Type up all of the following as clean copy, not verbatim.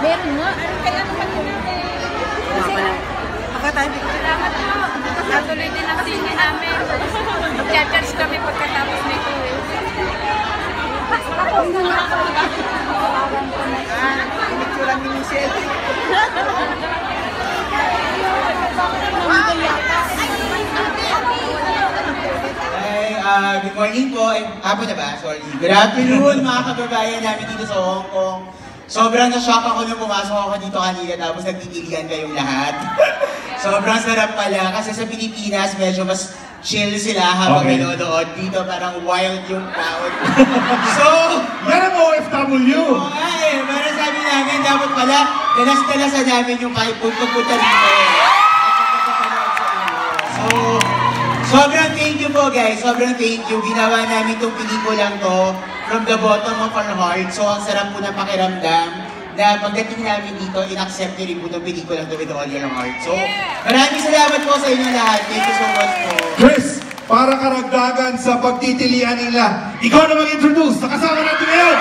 Meron nga. Ano kaya naman yun? Salamat po. Natuloy din ang singin namin. Mag-charge kami pagkatapos nito. Kurang ni Michelle. Good morning po. Hapon na ba? Sorry. Good afternoon mga kababayan namin dito sa Hong Kong. Sobrang na-shock ako nung pumasok ako dito kanina tapos nagtitiligan kayong lahat. Sobrang sarap pala kasi sa Pilipinas medyo mas chill sila habang nanonood. Dito parang wild yung crowd. So, yan ang OFW! Oo nga eh. Para sabi namin dapat pala dalas-dalasan namin yung pagpunta dito. So, sobrang thank you po guys. Sobrang thank you. Ginawa namin itong pelikulang to from the bottom of our heart. So, ang sarap po na pakiramdam na pagdating namin dito, in-accept nyo rin po itong pelikulang to with all your heart. So, maraming salamat po sa inyo lahat. Thank you so much po. Chris, para karagdagan sa pagtitilian nila, ikaw na mag-introduce sa kasama natin ngayon!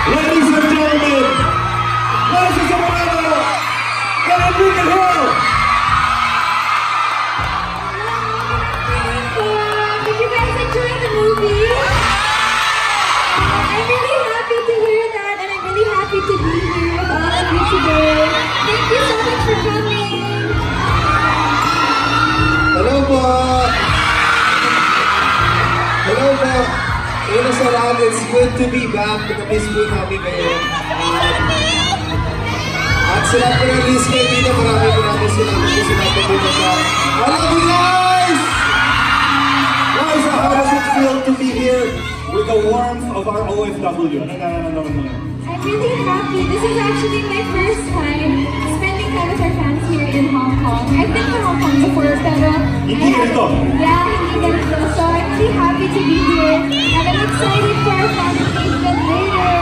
Ladies and gentlemen, ladies and gentlemen, can I bring it home? Did you guys enjoy the movie? I'm really happy to hear that, and I'm really happy to be here with all of you today. Thank you so much for coming. Hello po! Hello po! Una sa lahat, it's good to be back. Nag-miss po namin kayo. At sa lahat po ng list kayo dito, maraming salamat po sa natin dito pa. I love you guys! Guys, how does it feel to be here with the warmth of our OFW? Ano nararamdaman mo yun? I'm really happy. This is actually my first time spending time with our fans here in Hong Kong. I've been to Hong Kong before, pero Hindi ganito. Yeah, hindi ganito. So I'm really happy to be here, and I'm excited for our fan engagement later.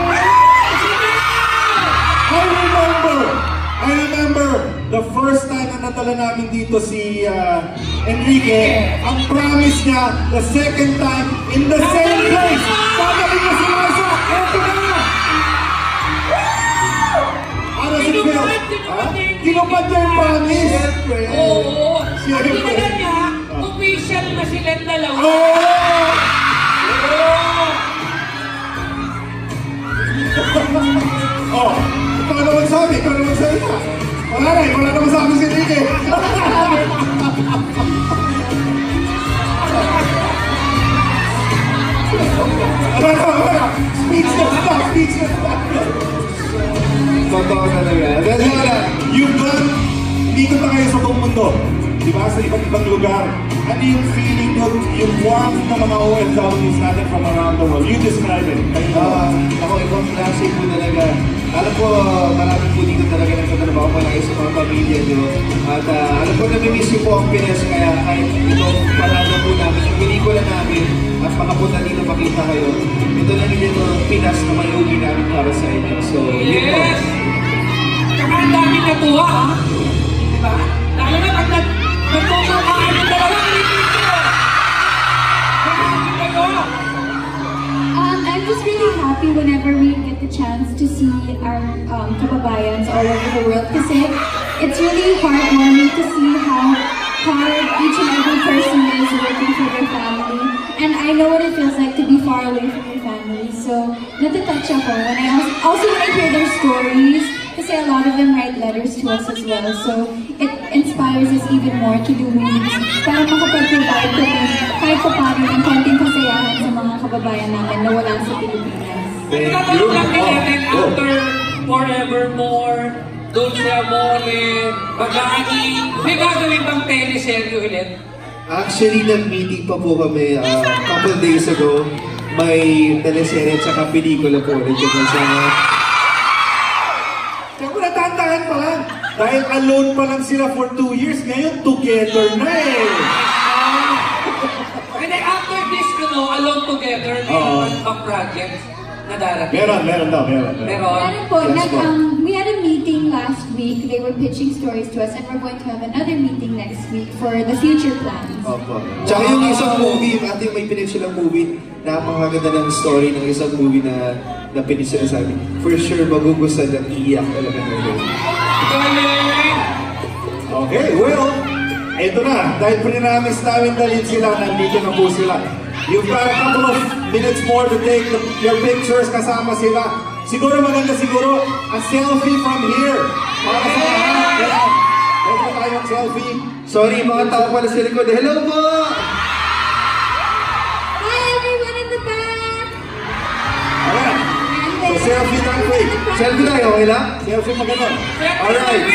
I remember the first time na natala namin dito si Enrique, ang promise niya, the second time, in the same place, sabi niya si Rosa, eto na! Ano si Phil? Tinupad niya yung promise? Oo! Siyempre. Ang ginala niya, official na silang dalawa. Oh! Ikaw naman sabi, ikaw naman sabi ka. Wala naman sabi si Enrique. Wala. Speechless na. Totoo talaga. Pero wala. You've done, ikot na kayo sa buong mundo. Diba? Sa iba't ibang lugar. Ano yung feeling nyo, yung warmth ng mga OFWs natin from around the world? You describe it. Ako, ibang klase po talaga. Alam po, marami po dito talaga nagtatrabaho pa lang sa mga pamilya nyo. At alam po, namimiss nyo po ang Pinas, kaya kahit ito, parada po namin yung pelikula namin at makapunta dito makita kayo. Ito na rin yung Pinas na may uwi namin para sa inyo. So, yun po. Tsaka ang dami natuwa, ha? Diba? Lalo na pag nagtutukaan ng dalawang Pilipino. I'm just really happy whenever we get the chance to see our kababayans all over the world, kasi it's really heartwarming to see how hard each and every person is working for their family. And I know what it feels like to be far away from your family. So, natutouch ako when I hear their stories, kasi a lot of them write letters to us as well. So, it inspires us even more to do movies para makapag-provide kami kahit pa paano ng konting kasayahan sa mga kababayan natin na wala sa Pilipinas. Nagtatanong lang natin after Forevermore, Dulce Amore, Bagani, may gagawin bang teleserye ulit? Actually, nag-meeting pa po kami couple days ago. May teleserye at saka pelikula po ulit yung kasama. Kaya ko natataan pa lang. Dahil alone pa lang sila for 2 years, ngayon together na eh. And then after this, Alone Together, may project na darating. Meron daw. Meron po. We had a meeting last week, they were pitching stories to us, and we're going to have another meeting next week for the future plans. Opo. Tsaka yung isang movie, yung ating may pinitch silang movie, napakaganda ng story ng isang movie na pinitch sila sa amin. For sure, magugustuhan at iiyak talaga natin. Okay, well, ito na. Dahil pinamis namin dalhin sila, nandito na po sila. You've got a couple of minutes more to take your pictures kasama sila. Siguro maganda siguro, a selfie from here. Para sa lahat. Pwede tayong selfie. Sorry, mga tao pala sa likod. Hello po! Hi everyone in the back! Alright. So selfie tayo, wait. Selfie tayo, okay lang? Selfie pa ganun. Alright.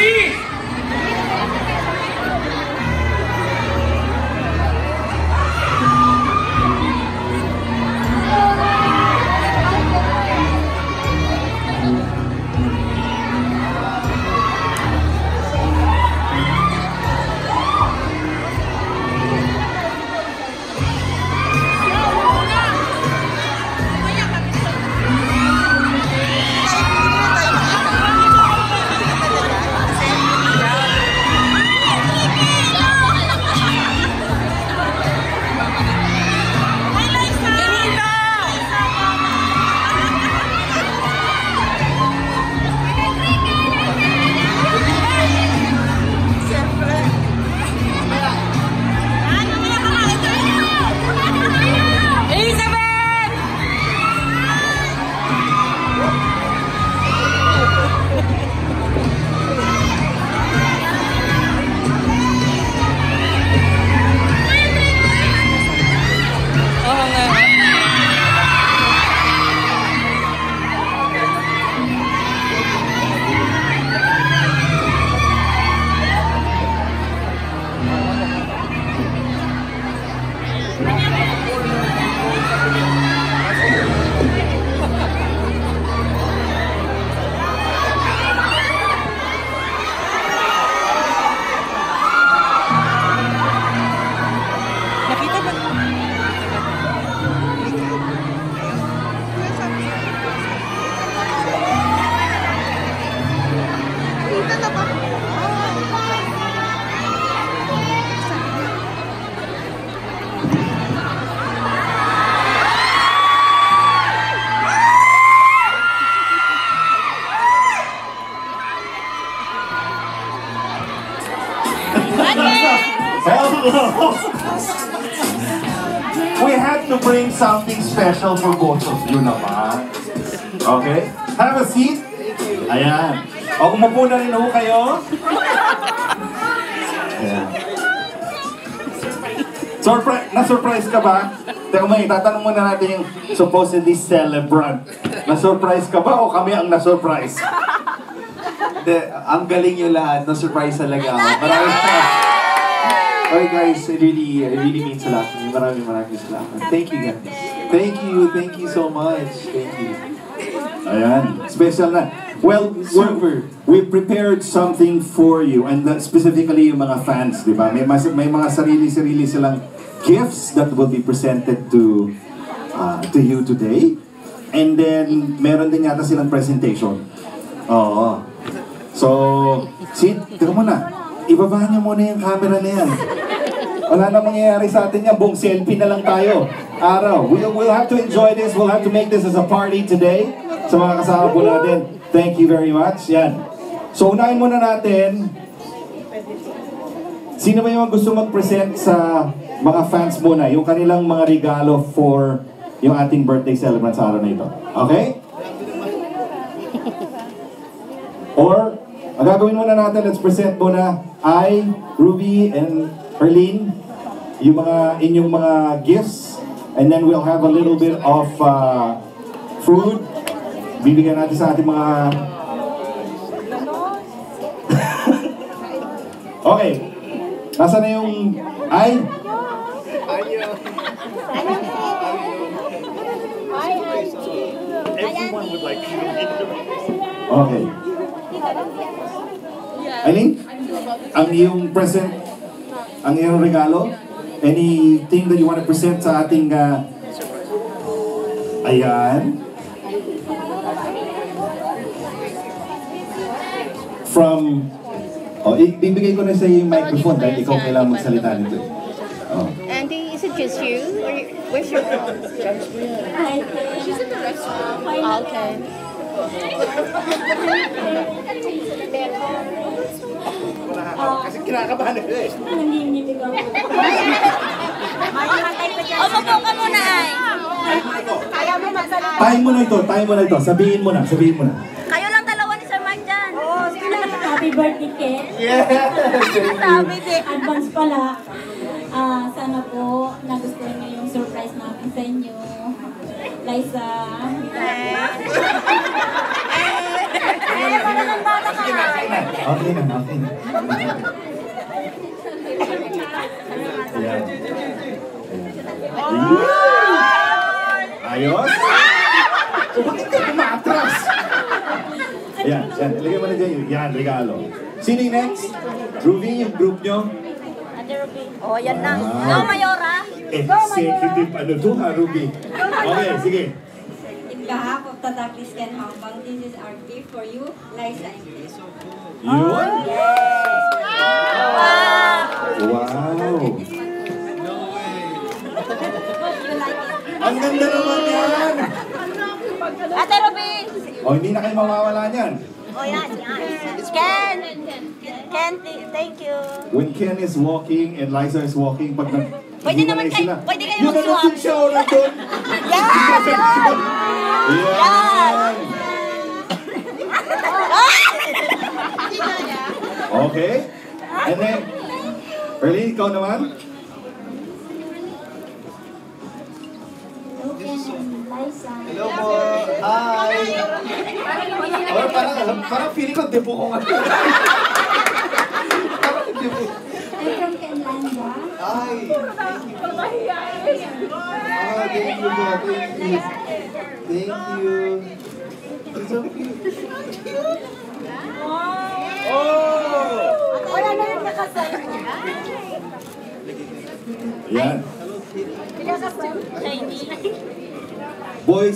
We had to bring something special for both of you naman. Okay? Have a seat. Ayan. O, umupo na rin ho kayo. Ayan. Na-surprise ka ba? Teka mo, itatanong muna natin yung supposedly celebrant. Na-surprise ka ba o kami ang na-surprise? Hindi, ang galing yung lahat. Na-surprise talaga ako. Maraming okay guys, it really means a lot to me. Maraming salamat. Thank you guys. Thank you so much. Thank you. Ayan, special na. Well, we prepared something for you, and specifically yung mga fans, di ba? May mga sarili-sarili silang gifts that will be presented to you today. And then, meron din yata silang presentation. Oo. So, teka muna. Ibabahan niyo muna yung camera na yan. Wala na mangyayari sa atin yan. Buong selfie na lang tayo. Araw. We'll have to enjoy this. We'll have to make this as a party today. Sa mga kasama po natin. Thank you very much. Yan. So, unahin muna natin. Sino ba yung gusto mag-present sa mga fans muna? Yung kanilang mga regalo for yung ating birthday celebrant sa araw na ito. Okay? Or, ang gagawin muna natin, let's present muna Ruby, and Erlene, yung inyong mga gifts. And then we'll have a little bit of food. Bibigyan natin sa ating mga... Okay. Nasaan na yung... Everyone would like to... Okay. Eileen, ang iyong present, ang iyong regalo, anything that you want to present sa ating, ayan. from... Oh, ibibigay ko na sa iyo yung microphone dahil ikaw kailangan magsalita nito. Oh. Andy, is it just you? Or where's your phone? She's in the restaurant. Okay. Kasi kinakabahan na eh. Umupo ka muna ay. Tayo mo na ito. Sabihin mo na. Kayo lang dalawa ni Sir Mike dyan. Happy birthday, Ken. Yes! Sabi din. Advance pala. Sana po nagustuhan niyo yung surprise namin sa inyo. Liza. Wala nang bata ka. Okay na. Yan. Ayos? So, bakit ka tumatras? Yan. Ilagay mo na dyan yun. Yan, regalo. Sino yung next? Ruby, yung group nyo? Oh, yan na. No, Mayora. Executive ano to ha, Ruby? Okay, sige. In behalf of Tata Christian Hambang, this is our gift for you, Liza and Chris. Yun? Wow! Ang ganda naman yan! Ate Ruby. O, hindi na kayo mawawala niyan. Oh, yan. Ken. Ken, thank you. When Ken is walking and Liza is walking, pag Pwede naman kayo, pwede kayo yun na mag-swap. yung shower doon. Yan! Yan! Okay? And then, Erlene, ikaw naman? Liza. Hello po. Hi. Oh, parang feeling ko debo ko nga. Parang debo. I'm from Kenlanda. Hi. Thank you. Thank you po. Thank you. It's so cute. Wala na yung nakasal. Yan. Shiny. Boy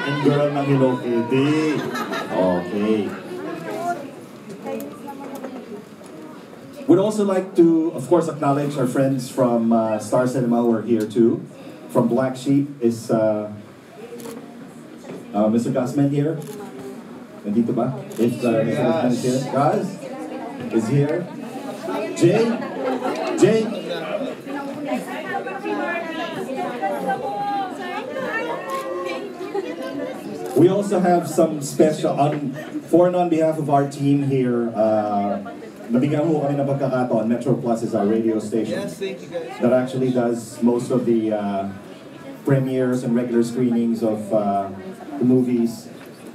and girl ng Hello Kitty. Okay. We'd also like to, of course, acknowledge our friends from Star Cinema who are here too. From Black Sheep is Mr. Guzman here. Nandito ba? If Mr. Guzman is here. Guz is here. Jay. We also have some special, on behalf of our team here, nabigyan mo kami ng pagkakataon. Metro Plus is our radio station. Yes, thank you guys. That actually does most of the premieres and regular screenings of the movies.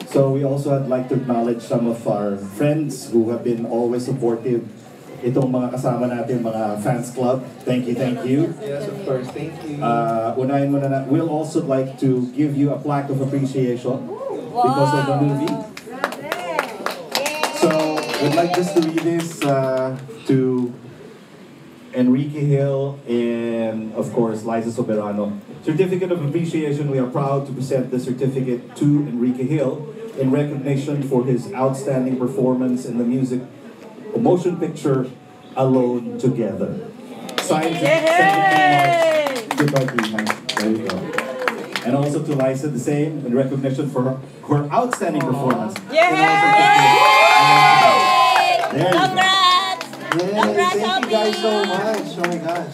So we also would like to acknowledge some of our friends who have been always supportive. Itong mga kasama natin, mga fans club. Thank you. Yes, of course. Thank you. Unahin mo na. We'll also like to give you a plaque of appreciation because of the movie. So we'd like just to read this to Enrique Hill and, of course, Liza Soberano. Certificate of Appreciation. We are proud to present the certificate to Enrique Hill in recognition for his outstanding performance in the motion picture Alone Together. Signed 17 March 2009. There you go. And also to Liza, the same, in recognition for her outstanding performance. There you go. Congrats! Yay, thank you guys so much. Oh my gosh.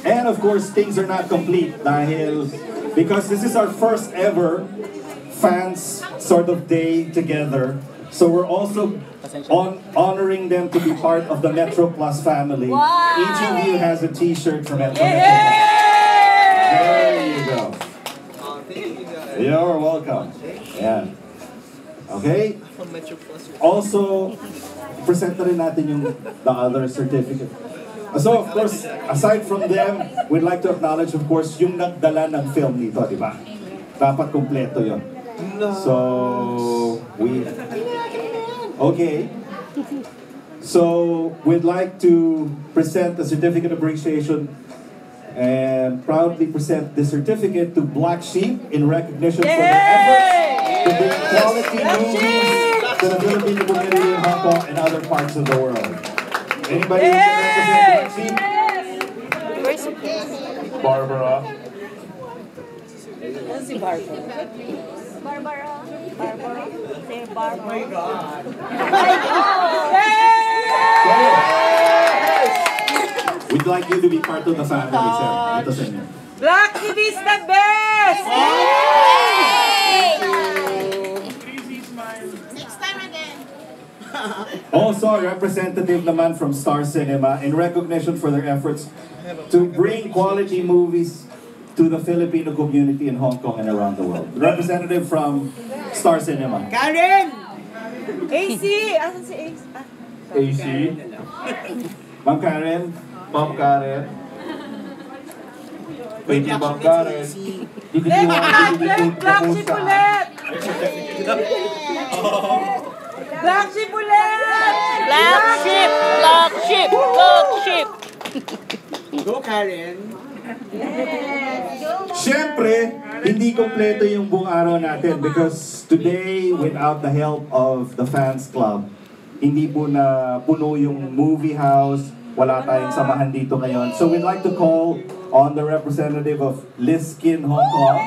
And of course, things are not complete because this is our first ever fans sort of day together. So we're also honoring them to be part of the Metro Plus family. Wow. Each of you has a t-shirt from Metro Plus. There you go. Thank you guys. You're welcome. Yeah. Okay? From Metro Plus. Also, present na rin natin yung the other certificate. So, of course, aside from them, we'd like to acknowledge, of course, yung nagdala ng film nito, di ba? Dapat kompleto yun. So, okay. So, we'd like to present a certificate of appreciation and proudly present this certificate to Black Sheep in recognition for their efforts to bring quality movies to the Filipino community in Hong Kong and other parts of the world. Anybody who can represent Black Sheep? Barbara. Si Barbara. Barbara. Barbara. Say Barbara. Oh my God. We'd like you to be part of the family, sir. Ito sa inyo. Black TV is the best! Next time again. Also, a representative naman from Star Cinema in recognition for their efforts to bring quality movies to the Filipino community in Hong Kong and around the world. Representative from Star Cinema. Karen! AC! Asan si AC? AC. Ma'am Karen. Ma'am Karen. Pwede Ma'am Karen. Black Sheep ulit! Black Sheep ulit! Black sheep! Black sheep! Black sheep! Go, Karen! Siyempre, hindi kompleto yung buong araw natin because today, without the help of the fans club, hindi po na puno yung movie house, wala tayong samahan dito ngayon. So we'd like to call on the representative of Liskin Hong Kong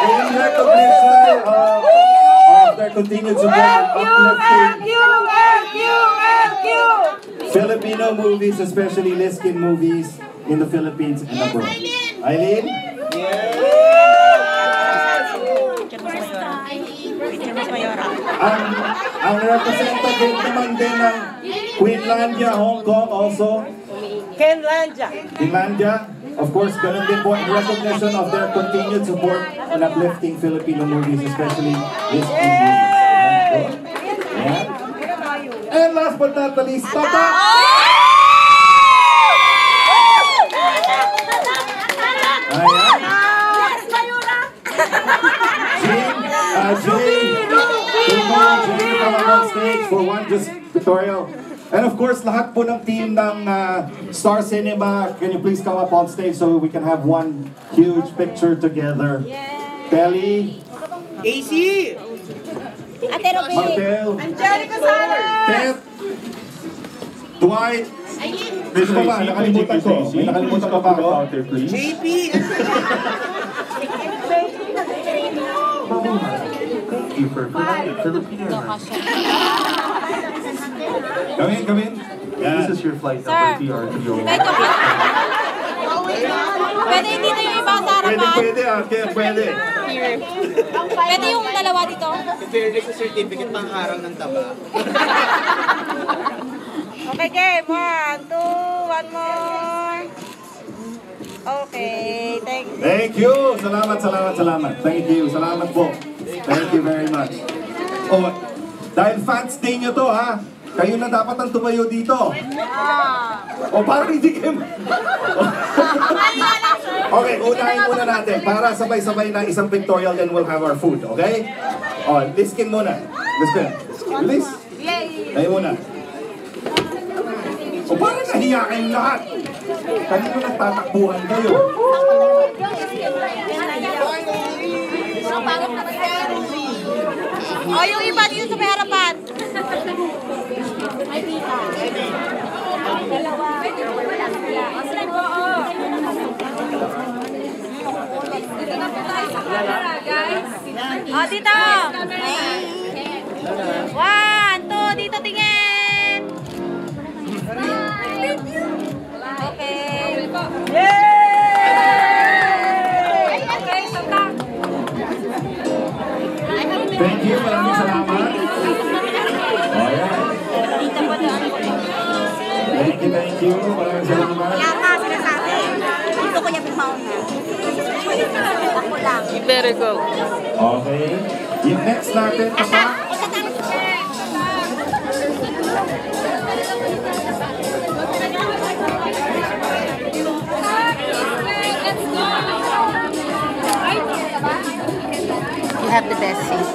in recognition of their continued support and uplifting Filipino movies, especially Liskin movies in the Philippines and abroad. Eileen? Ang representative naman din ng Queenlandia, Hong Kong also. Kenlandia. Finlandia, of course, ganun din po in recognition of their continued support and uplifting Filipino movies, especially Liskin movies. Ayan. And last but not the least, Tata! Ayan. Jane, come on stage for one just tutorial. And of course, lahat po ng team ng Star Cinema, can you please come up on stage so we can have one huge picture together? Telly, AC! Ate Robin. Martel, Angelica Sala! Ted, Dwight, Miss Baba, nakalimutan ko. May nakalimutan ka ba ako? JP! Come in. This is your flight Sir. number TR301. Pwede dito yung iba sa harapan. Pwede. Pwede yung dalawa dito. Fairly sa certificate pang harang ng taba. Okay, game. 1, 2, one more. Okay, thank you. Thank you. Salamat. Thank you. Salamat po. Thank you very much. Oh, dahil fans day nyo to ha, kayo na dapat ang tumayo dito. O parang hindi kayo. Okay, unahin muna natin para sabay-sabay na isang pictorial then we'll have our food, okay? O, Liskin muna. Liskin. Liz. Kayo muna. O parang nahiya kayong lahat. Kanino nagtatakbuhan kayo? O, yung iba dito sa may harapan. O, dito. 1, 2, dito tingin. Okay. Thank you, maraming salamat. Alright. Thank you, maraming salamat. Yata sinasabi. Dito ko yung mauna. Ako lang. Very go. Okay. Yung next natin, apa? You have the best seat.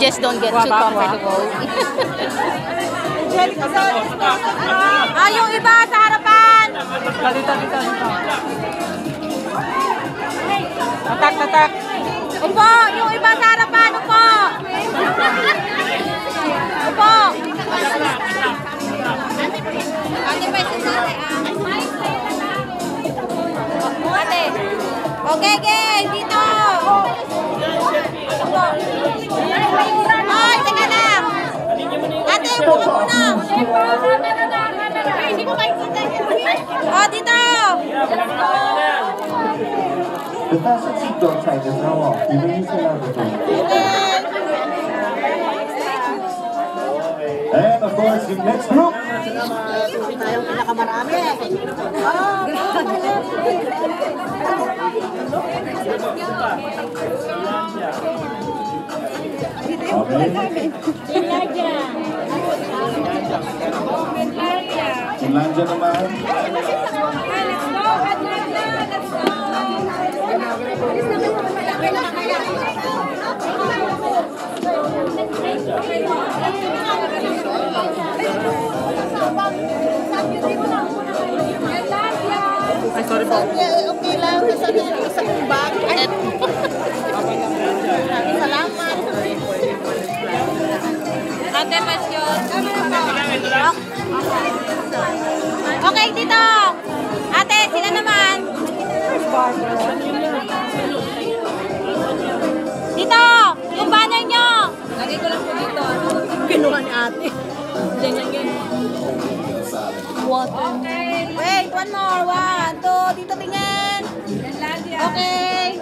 Just don't get too comfortable. Ah, yung iba sa harapan. Dito. Tatak. Upo, yung iba sa harapan, upo. Upo. Ate. Okay, gang, dito. Upo. Ay, teka lang. Ate, upo ka muna. Hindi ko makikita yan. Oh, dito. The fasten seatbelt sign is now off. You may use the lavatory. And of course, the next group. Tayong pinakamarami. Finlandia naman. Ay, sorry po. Okay lang. Sabi niyo isa kong bag. Salamat. Ate, pasyon. Okay, dito. Ate, sila naman. Dito, yung banner nyo. Lagay ko lang po dito. Kinuha ni ate. Ganyan. Okay. Wait, one more. 1, 2. Dito tingin. Okay.